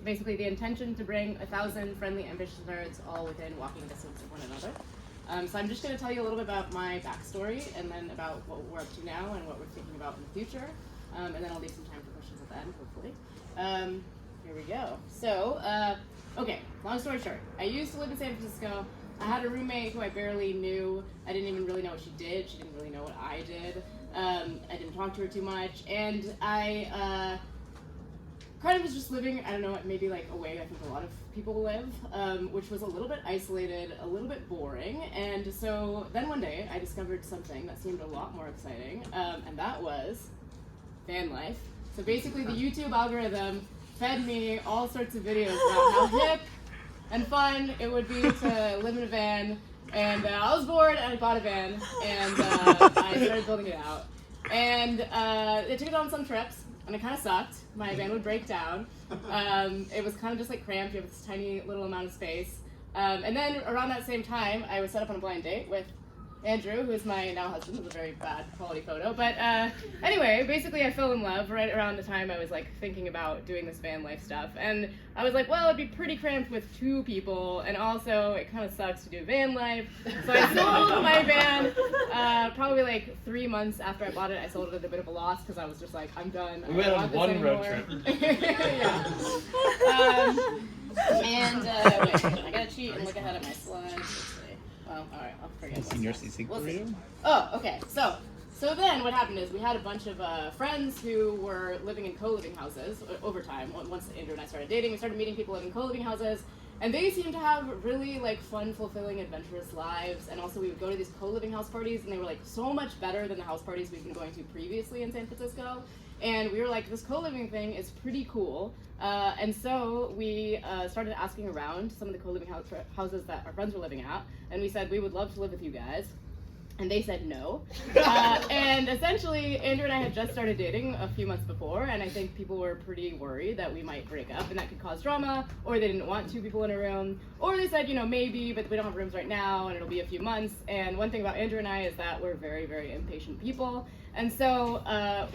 Basically, the intention to bring 1,000 friendly, ambitious nerds all within walking distance of one another. So I'm just going to tell you a little bit about my backstory, and then about what we're up to now and what we're thinking about in the future. And then I'll leave some time for questions at the end, hopefully. Here we go. So, okay, long story short. I used to live in San Francisco. I had a roommate who I barely knew. I didn't even really know what she did. She didn't really know what I did. I didn't talk to her too much. And I kind of was just living, I don't know, maybe like a way I think a lot of people live, which was a little bit isolated, a little bit boring. And so then one day I discovered something that seemed a lot more exciting, and that was van life. So basically the YouTube algorithm fed me all sorts of videos about how hip and fun it would be to live in a van. And I was bored and I bought a van, and I started building it out. And it took it on some trips, and it kind of sucked. My van would break down. It was kind of just like cramped. You have this tiny little amount of space. And then around that same time, I was set up on a blind date with Andrew, who is my now husband. It was a very bad quality photo. But anyway, basically I fell in love right around the time I was like thinking about doing this van life stuff. And I was like, well, it'd be pretty cramped with 2 people, and also it kind of sucks to do van life. So I sold my van probably like 3 months after I bought it. I sold it at a bit of a loss because I was just like, I'm done. We went on one road trip. Yeah. Wait, I gotta cheat and look ahead at my slides. Let's see. Well, all right, I'll forget. Senior CC career? Oh, okay. So then what happened is we had a bunch of friends who were living in co-living houses over time. Once Andrew and I started dating, we started meeting people living in co-living houses, and they seemed to have really like fun, fulfilling, adventurous lives. And also we would go to these co-living house parties, and they were like so much better than the house parties we've been going to previously in San Francisco. And we were like, this co-living thing is pretty cool. And so we started asking around some of the co-living houses that our friends were living at. And we said, we would love to live with you guys. And they said no. And essentially, Andrew and I had just started dating a few months before. And I think people were pretty worried that we might break up and that could cause drama. Or they didn't want 2 people in a room. Or they said, you know, maybe, but we don't have rooms right now and it'll be a few months. And one thing about Andrew and I is that we're very, very impatient people. And so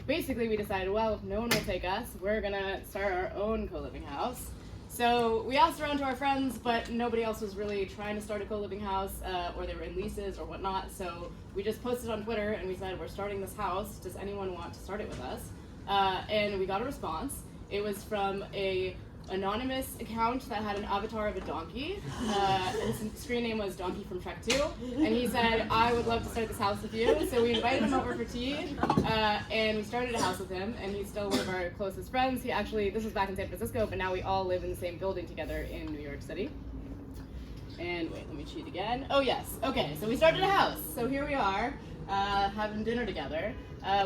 basically we decided, well, if no one will take us, we're gonna start our own co-living house. So we asked around to our friends, but nobody else was really trying to start a co-living house, or they were in leases or whatnot. So we just posted on Twitter and we said, we're starting this house. Does anyone want to start it with us? And we got a response. It was from a anonymous account that had an avatar of a donkey. His screen name was Donkey from Shrek 2, and he said, I would love to start this house with you. So we invited him over for tea, and we started a house with him, and he's still one of our closest friends. He actually, this was back in San Francisco, but now we all live in the same building together in New York City. And wait, let me cheat again. Oh yes, okay, so we started a house. So here we are, having dinner together.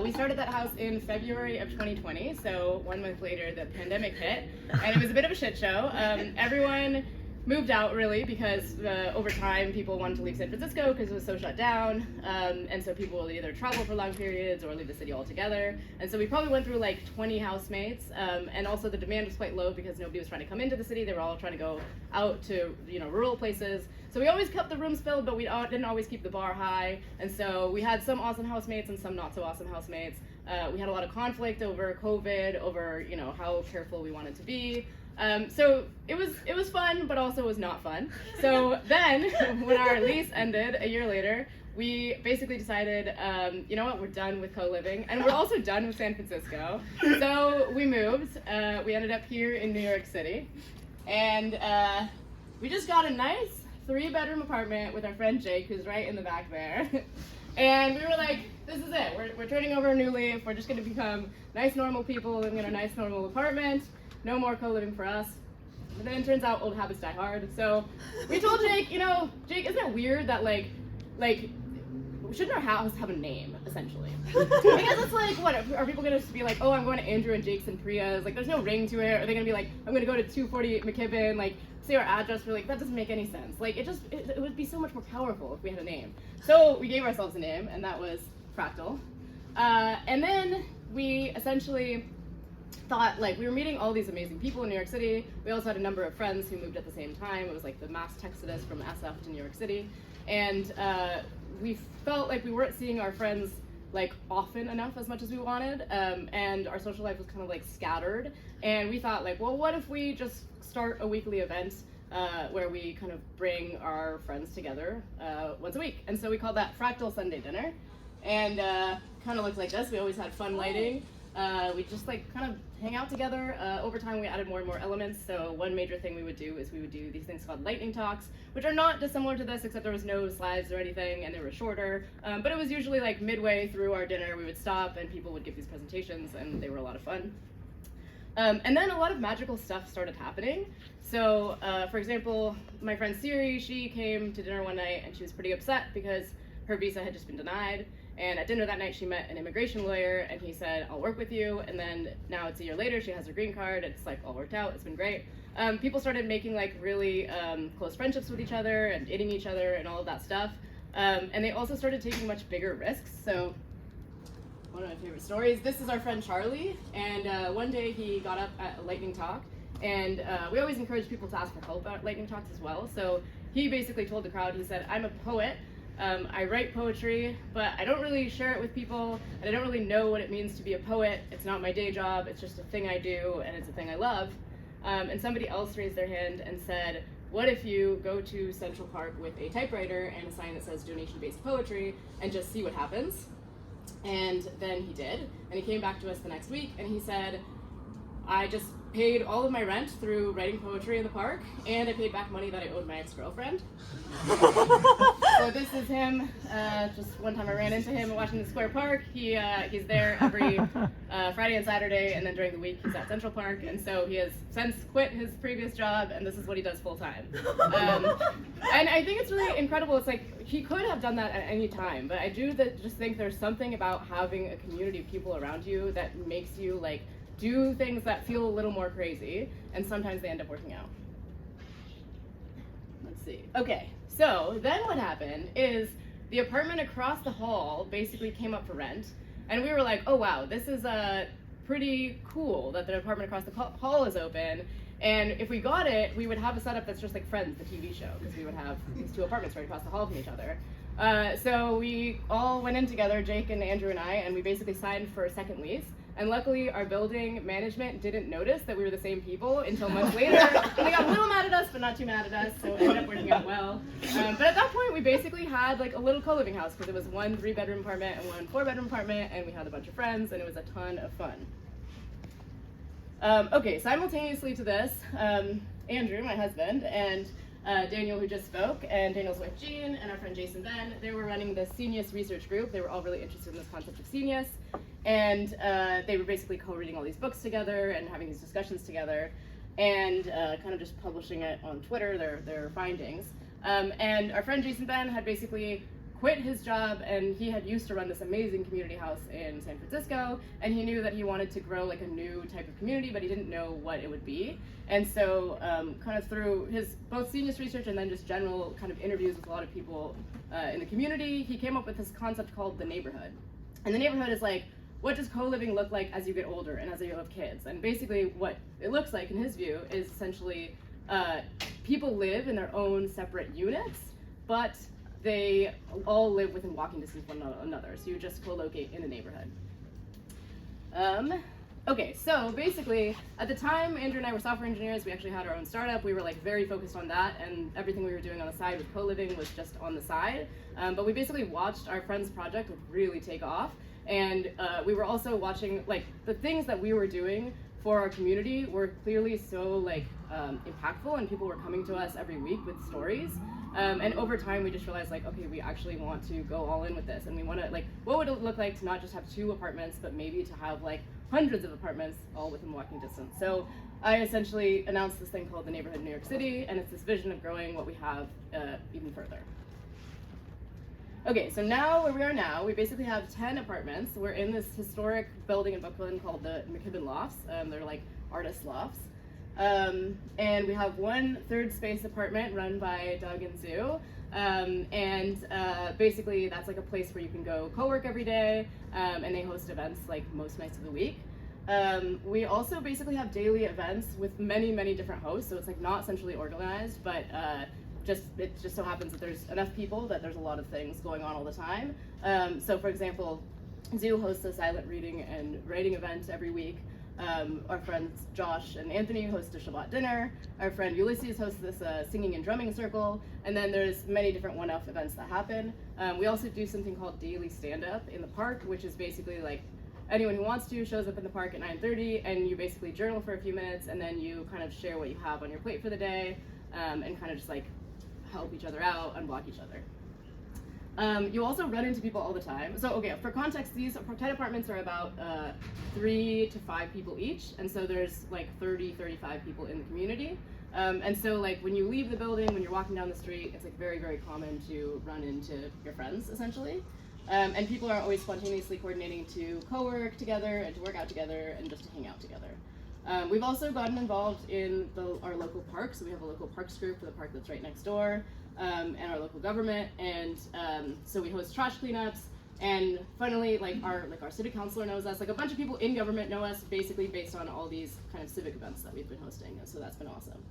We started that house in February of 2020, so 1 month later the pandemic hit, and it was a bit of a shit show. Everyone moved out really because over time people wanted to leave San Francisco because it was so shut down, and so people would either travel for long periods or leave the city altogether. And so we probably went through like 20 housemates, and also the demand was quite low because nobody was trying to come into the city. They were all trying to go out to, you know, rural places. So we always kept the rooms filled, but we didn't always keep the bar high. And so we had some awesome housemates and some not so awesome housemates. We had a lot of conflict over COVID, over, you know, how careful we wanted to be. So it was fun, but also was not fun. So then, when our lease ended a year later, we basically decided, you know what, we're done with co-living, and we're also done with San Francisco. So we moved. We ended up here in New York City, and we just got a nice 3-bedroom apartment with our friend Jake, who's right in the back there. And we were like, this is it. We're turning over a new leaf. We're just going to become nice, normal people living in a nice, normal apartment. No more co-living for us. But then it turns out old habits die hard. So we told Jake, you know, Jake, isn't it weird that like, shouldn't our house have a name, essentially? Because it's like, what, are people going to be like, oh, I'm going to Andrew and Jake's and Priya's? Like, there's no ring to it. Are they going to be like, I'm going to go to 240 McKibben, like, say our address? We're like, that doesn't make any sense. Like, it would be so much more powerful if we had a name. So we gave ourselves a name, and that was Fractal. And then we essentially thought, like, we were meeting all these amazing people in New York City. We also had a number of friends who moved at the same time. It was like the mass exodus from SF to New York City. And we felt like we weren't seeing our friends like often enough as much as we wanted, and our social life was kind of like scattered, and we thought like, well, what if we just start a weekly event where we kind of bring our friends together once a week. And so we called that Fractal Sunday Dinner, and kind of looked like this. We always had fun lighting. We just like kind of hang out together. Over time we added more and more elements. So one major thing we would do is we would do these things called lightning talks, which are not dissimilar to this, except there was no slides or anything, and they were shorter. But it was usually like midway through our dinner we would stop and people would give these presentations, and they were a lot of fun. And then a lot of magical stuff started happening. So, for example, my friend Siri, she came to dinner one night and she was pretty upset because her visa had just been denied. And at dinner that night, she met an immigration lawyer, and he said, "I'll work with you." And then now it's a year later, she has her green card. It's like all worked out. It's been great. People started making like really close friendships with each other and dating each other and all of that stuff. And they also started taking much bigger risks. So one of my favorite stories, this is our friend Charlie, and one day he got up at a lightning talk, and we always encourage people to ask for help at lightning talks as well. So he basically told the crowd, he said, "I'm a poet. I write poetry, but I don't really share it with people, and I don't really know what it means to be a poet. It's not my day job, it's just a thing I do, and it's a thing I love." And somebody else raised their hand and said, "What if you go to Central Park with a typewriter and a sign that says donation-based poetry and just see what happens?" And then he did, and he came back to us the next week, and he said, "I just paid all of my rent through writing poetry in the park, and I paid back money that I owed my ex-girlfriend." So this is him. Just one time I ran into him at Washington Square Park. He's there every Friday and Saturday, and then during the week he's at Central Park, and so he has since quit his previous job, and this is what he does full time. And I think it's really incredible. It's like he could have done that at any time, but I do just think there's something about having a community of people around you that makes you like do things that feel a little more crazy, and sometimes they end up working out. Let's see. Okay, so then what happened is the apartment across the hall basically came up for rent, and we were like, oh wow, this is pretty cool that the apartment across the hall is open, and if we got it, we would have a setup that's just like Friends, the TV show, because we would have these two apartments right across the hall from each other. So we all went in together, Jake and Andrew and I, and we basically signed for a second lease. And luckily, our building management didn't notice that we were the same people until months later. And they got a little mad at us, but not too mad at us, so it ended up working out well. But at that point, we basically had like a little co-living house, because it was one 3-bedroom apartment and one 4-bedroom apartment, and we had a bunch of friends, and it was a ton of fun. Okay, simultaneously to this, Andrew, my husband, and Daniel, who just spoke, and Daniel's wife Jean, and our friend Jason Ben, they were running the Scenius research group. They were all really interested in this concept of Scenius, and they were basically co-reading all these books together and having these discussions together, and kind of just publishing it on Twitter, their findings. And our friend Jason Ben had basically quit his job, and he had used to run this amazing community house in San Francisco, and he knew that he wanted to grow like a new type of community, but he didn't know what it would be. And so kind of through his both Scenius research and then just general kind of interviews with a lot of people in the community, he came up with this concept called the neighborhood. And the neighborhood is like, what does co-living look like as you get older and as you have kids? And basically what it looks like, in his view, is essentially people live in their own separate units, but they all live within walking distance of one another. So you just co-locate in a neighborhood. Okay, so basically, at the time, Andrew and I were software engineers. We actually had our own startup. We were like very focused on that, and everything we were doing on the side with co-living was just on the side. But we basically watched our friend's project really take off, and we were also watching like the things that we were doing for our community were clearly so like impactful, and people were coming to us every week with stories. And over time, we just realized like, okay, we actually want to go all in with this, and we want to like, what would it look like to not just have 2 apartments, but maybe to have like hundreds of apartments all within walking distance. So I essentially announced this thing called the Neighborhood in New York City, and it's this vision of growing what we have even further. Okay, so now where we are now, we basically have 10 apartments. We're in this historic building in Brooklyn called the McKibben Lofts. They're like artist lofts. And we have one third space apartment run by Doug and Sue. Basically that's like a place where you can go co-work every day, and they host events like most nights of the week. We also basically have daily events with many, many different hosts, so it's like not centrally organized, but it just so happens that there's enough people that there's a lot of things going on all the time. So for example, Zoo hosts a silent reading and writing event every week. Our friends Josh and Anthony host a Shabbat dinner. Our friend Ulysses hosts this singing and drumming circle. And then there's many different one-off events that happen. We also do something called daily stand-up in the park, which is basically like anyone who wants to shows up in the park at 9:30, and you basically journal for a few minutes, and then you kind of share what you have on your plate for the day, and kind of just like help each other out, unblock each other. You also run into people all the time. So, okay, for context, these tight apartments are about 3 to 5 people each, and so there's like 30, 35 people in the community. And so, like, when you leave the building, when you're walking down the street, it's like very, very common to run into your friends, essentially. And people are always spontaneously coordinating to co-work together and to work out together and just to hang out together. We've also gotten involved in our local park, so we have a local parks group for the park that's right next door, and our local government, and so we host trash cleanups, and finally, like our city councilor knows us, like a bunch of people in government know us, basically based on all these kind of civic events that we've been hosting, and so that's been awesome.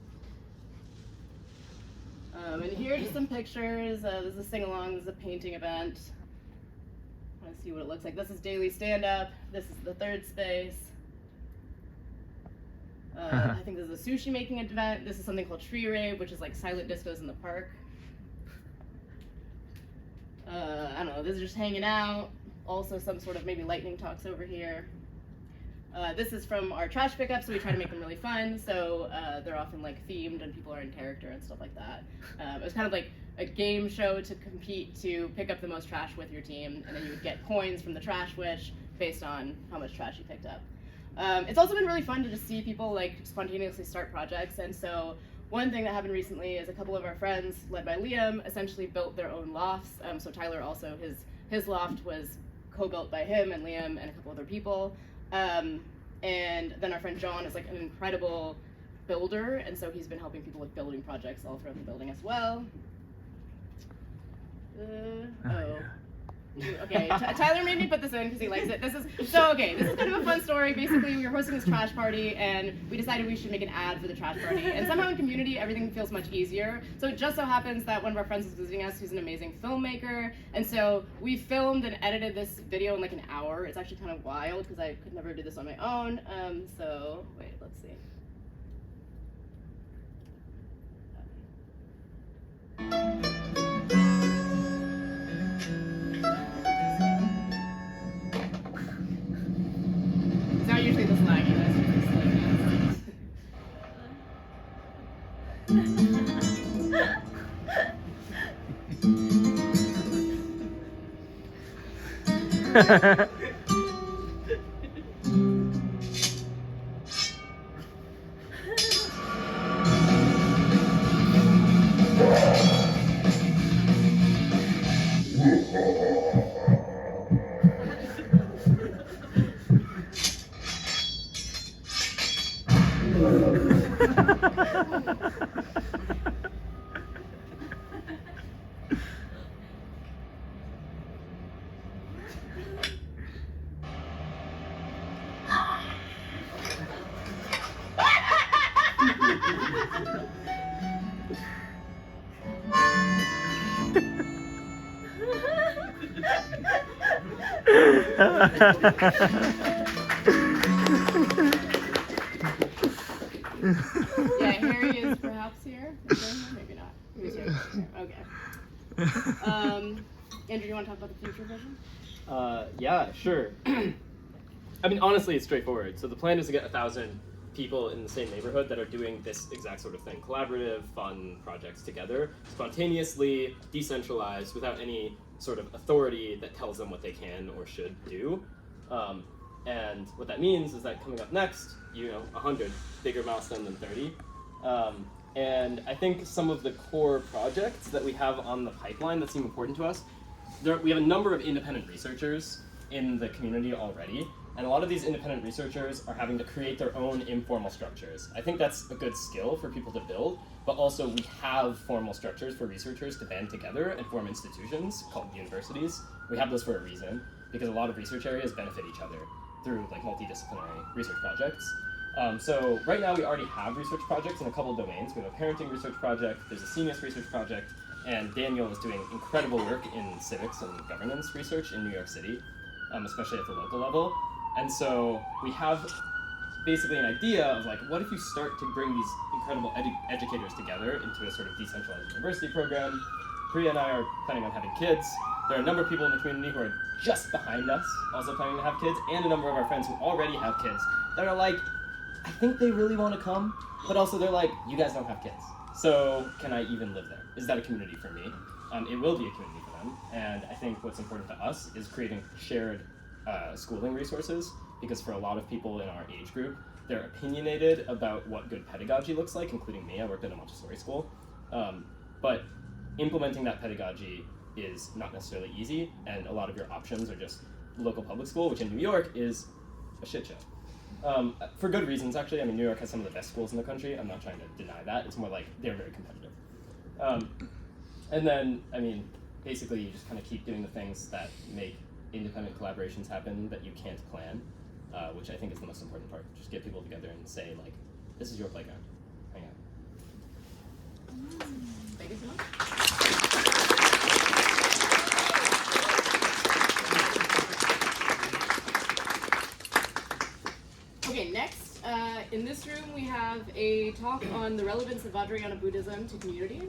And here are just some pictures. This is a sing-along, this is a painting event. I want to see what it looks like. This is daily stand-up, this is the third space. I think this is a sushi making event. This is something called Tree Rave, which is like silent discos in the park. I don't know, this is just hanging out. Also some sort of maybe lightning talks over here. This is from our trash pickup, so we try to make them really fun. So they're often like themed and people are in character and stuff like that. It was kind of like a game show to compete to pick up the most trash with your team, and then you would get coins from the trash wish based on how much trash you picked up. It's also been really fun to just see people like spontaneously start projects, and so one thing that happened recently is a couple of our friends, led by Liam, essentially built their own lofts. So Tyler also, his loft was co-built by him and Liam and a couple other people. And then our friend John is like an incredible builder, and so he's been helping people with building projects all throughout the building as well. Okay, Tyler made me put this in because he likes it. This is kind of a fun story. Basically, we were hosting this trash party, and we decided we should make an ad for the trash party. And somehow in community, everything feels much easier. So it just so happens that one of our friends was visiting us, who's an amazing filmmaker. And so we filmed and edited this video in like an hour. It's actually kind of wild because I could never do this on my own. So wait, let's see. Usually this laggy, that's just like yeah, Harry is perhaps here. Maybe not. He's here. Okay. Andrew, you want to talk about the future vision? Yeah, sure. I mean, honestly, it's straightforward. So the plan is to get 1,000 people in the same neighborhood that are doing this exact sort of thing. Collaborative, fun projects together, spontaneously, decentralized, without any sort of authority that tells them what they can or should do. And what that means is that coming up next, 100, bigger milestone than 30. And I think some of the core projects that we have on the pipeline that seem important to us, we have a number of independent researchers in the community already, and a lot of these independent researchers are having to create their own informal structures. I think that's a good skill for people to build, but also we have formal structures for researchers to band together and form institutions called universities. We have those for a reason, because a lot of research areas benefit each other through like multidisciplinary research projects. So right now we already have research projects in a couple of domains. We have a parenting research project, there's a seniors research project, and Daniel is doing incredible work in civics and governance research in New York City. especially at the local level. And so we have basically an idea of like, what if you start to bring these incredible educators together into a sort of decentralized university program? Priya and I are planning on having kids. There are a number of people in the community who are just behind us, also planning to have kids, and a number of our friends who already have kids that are like, I think they really want to come, but also they're like, you guys don't have kids. So can I even live there? Is that a community for me? It will be a community for them. And I think what's important to us is creating shared schooling resources, because for a lot of people in our age group, they're opinionated about what good pedagogy looks like, including me. I worked at a Montessori school. But implementing that pedagogy is not necessarily easy, and a lot of your options are just local public school, which in New York is a shit show. For good reasons, actually. I mean, New York has some of the best schools in the country. I'm not trying to deny that. It's more like they're very competitive. And then, I mean, basically you just kind of keep doing the things that make independent collaborations happen that you can't plan, which I think is the most important part. Just get people together and say, like, this is your playground. Hang out. Thank you so much. Okay, next, in this room we have a talk on the relevance of Vajrayana Buddhism to community.